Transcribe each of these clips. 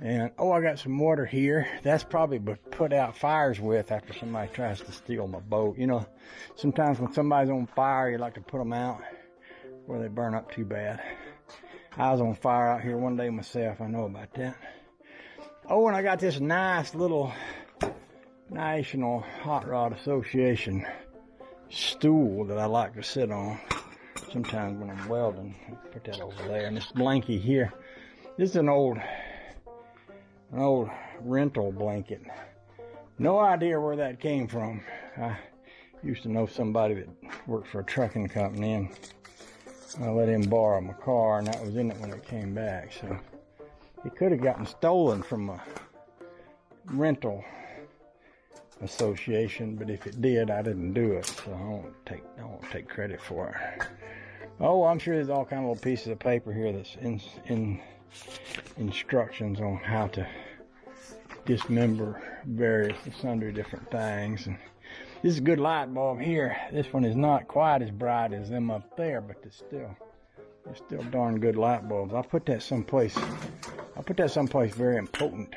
And, oh, I got some water here. That's probably put out fires with after somebody tries to steal my boat. You know, sometimes when somebody's on fire, you like to put them out where they burn up too bad. I was on fire out here one day myself. I know about that. Oh, and I got this nice little National Hot Rod Association stool that I like to sit on sometimes when I'm welding. Put that over there. And this blankie here, this is an old rental blanket. No idea where that came from. I used to know somebody that worked for a trucking company, and I let him borrow my car, and that was in it when it came back. So it could have gotten stolen from a rental association, but if it did, I didn't do it, so I won't take credit for it. Oh, I'm sure there's all kind of little pieces of paper here that's in instructions on how to dismember various and sundry different things. And this is a good light bulb here. This one is not quite as bright as them up there, but it's still darn good light bulbs. I'll put that someplace very important.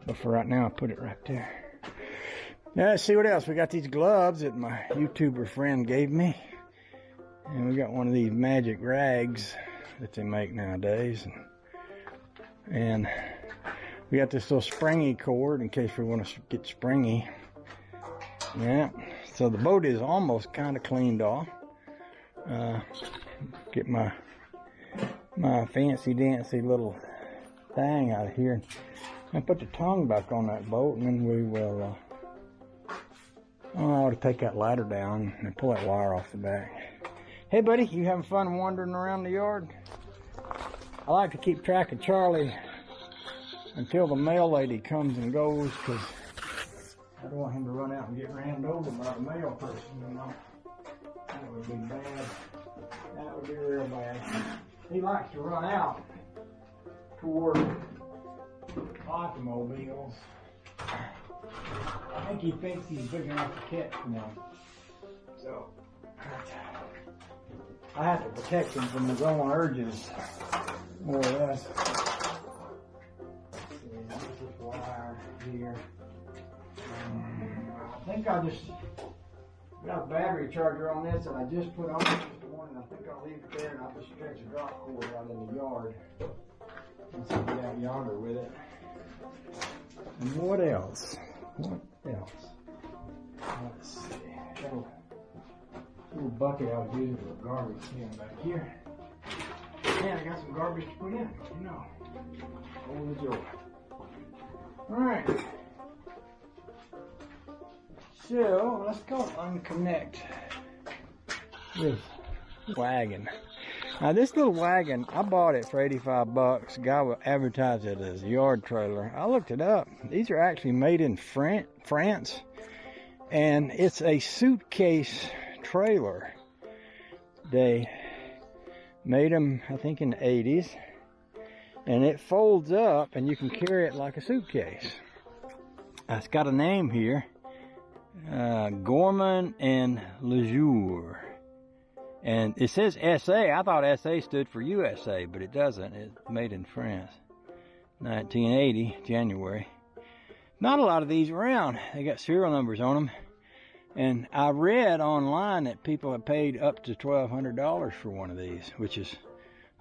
But for right now, I'll put it right there. Now, let's see what else. We got these gloves that my YouTuber friend gave me. And we got one of these magic rags that they make nowadays. And we got this little springy cord in case we want to get springy. Yeah. So the boat is almost kind of cleaned off. Get my fancy dancy little thing out of here. And put the tongue back on that boat, and then we will, I ought to take that ladder down and pull that wire off the back. Hey buddy, you having fun wandering around the yard? I like to keep track of Charlie until the mail lady comes and goes, because I don't want him to run out and get ran over by a mail person, you know. That would be bad. That would be real bad. He likes to run out toward automobiles. I think he thinks he's big enough to catch them. So I have to protect him from his own urges, more or less. Let's see, this wire here. I think I just got a battery charger on this, and I just put on just the one, and I think I'll leave it there, and I'll just stretch a drop cord out in the yard. Let's get out yonder with it. And what else? What else? Let's see. Little bucket I was using for garbage can back here. And I got some garbage to put in, you know. Hold the door. Alright. So, let's go unconnect this wagon. Now this little wagon, I bought it for 85 bucks. Guy will advertise it as a yard trailer. I looked it up. These are actually made in France. And it's a suitcase trailer. They made them, I think, in the 80s. And it folds up and you can carry it like a suitcase. It's got a name here. Gorman and Lejour. And it says SA. I thought SA stood for USA, but it doesn't. It's made in France. 1980, January. Not a lot of these around. They got serial numbers on them. And I read online that people have paid up to $1,200 for one of these, which is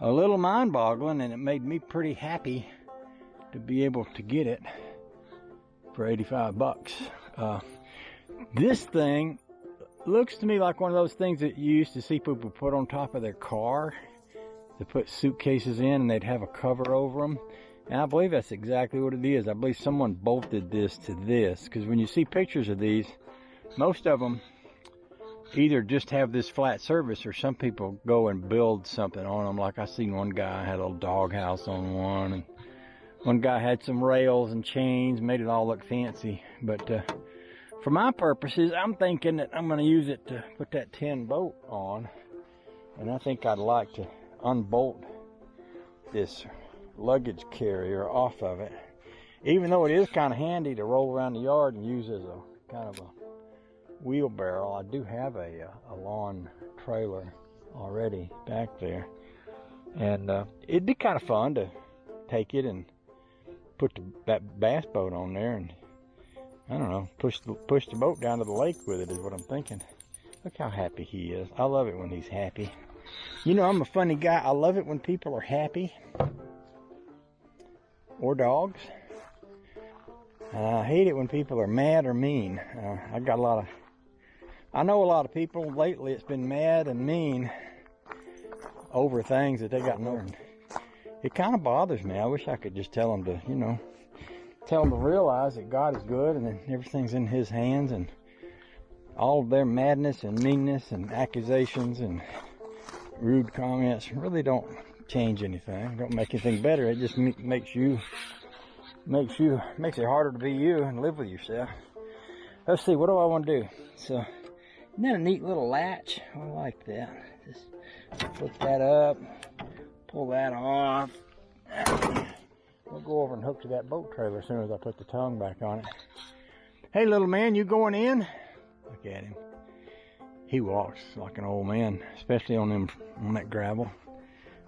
a little mind-boggling, and it made me pretty happy to be able to get it for 85 bucks. This thing looks to me like one of those things that you used to see people put on top of their car to put suitcases in, and they'd have a cover over them. And I believe that's exactly what it is. I believe someone bolted this to this, because when you see pictures of these, most of them either just have this flat surface, or some people go and build something on them. Like I seen one guy had a little doghouse on one, and one guy had some rails and chains, made it all look fancy. But for my purposes, I'm thinking that I'm going to use it to put that tin boat on. And I think I'd like to unbolt this luggage carrier off of it. Even though it is kind of handy to roll around the yard and use as a kind of a wheelbarrow, I do have a lawn trailer already back there. And it'd be kind of fun to take it and put that bass boat on there and, I don't know, push the boat down to the lake with it is what I'm thinking. Look how happy he is. I love it when he's happy. You know, I'm a funny guy. I love it when people are happy. Or dogs. I hate it when people are mad or mean. I know a lot of people lately that's been mad and mean over things that they got no. It kind of bothers me. I wish I could just tell them to, you know, tell them to realize that God is good and that everything's in His hands, and all of their madness and meanness and accusations and rude comments really don't change anything. Don't make anything better. It just makes it harder to be you and live with yourself. Let's see, what do I want to do? So, isn't that a neat little latch? I like that. Just flip that up, pull that off. We'll go over and hook to that boat trailer as soon as I put the tongue back on it. Hey, little man, you going in? Look at him. He walks like an old man, especially on that gravel.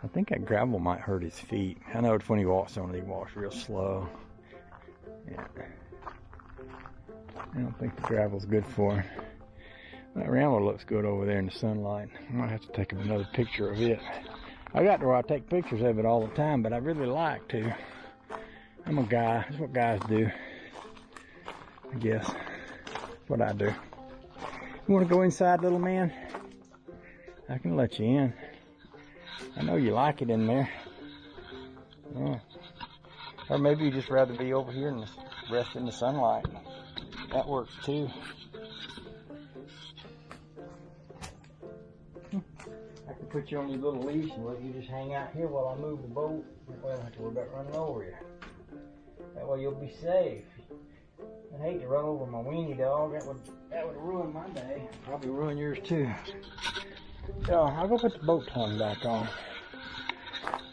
I think that gravel might hurt his feet. I know it's when he walks on it, he walks real slow. Yeah. I don't think the gravel's good for him. That ramble looks good over there in the sunlight. I might have to take another picture of it. I got to where I take pictures of it all the time, but I really like to. I'm a guy. That's what guys do. I guess. That's what I do. You want to go inside, little man? I can let you in. I know you like it in there. Yeah. Or maybe you just rather be over here and rest in the sunlight. That works too. I can put you on your little leash and let you just hang out here while I move the boat. That way I don't have to worry about running over you. That way you'll be safe. I'd hate to run over my weenie dog. That would ruin my day. Probably ruin yours too. So I'll go put the boat tongue back on.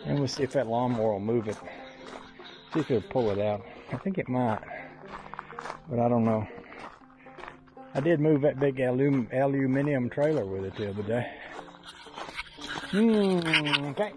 And we'll see if that lawnmower will move it. See if it'll pull it out. I think it might. But I don't know. I did move that big aluminum trailer with it the other day. Okay.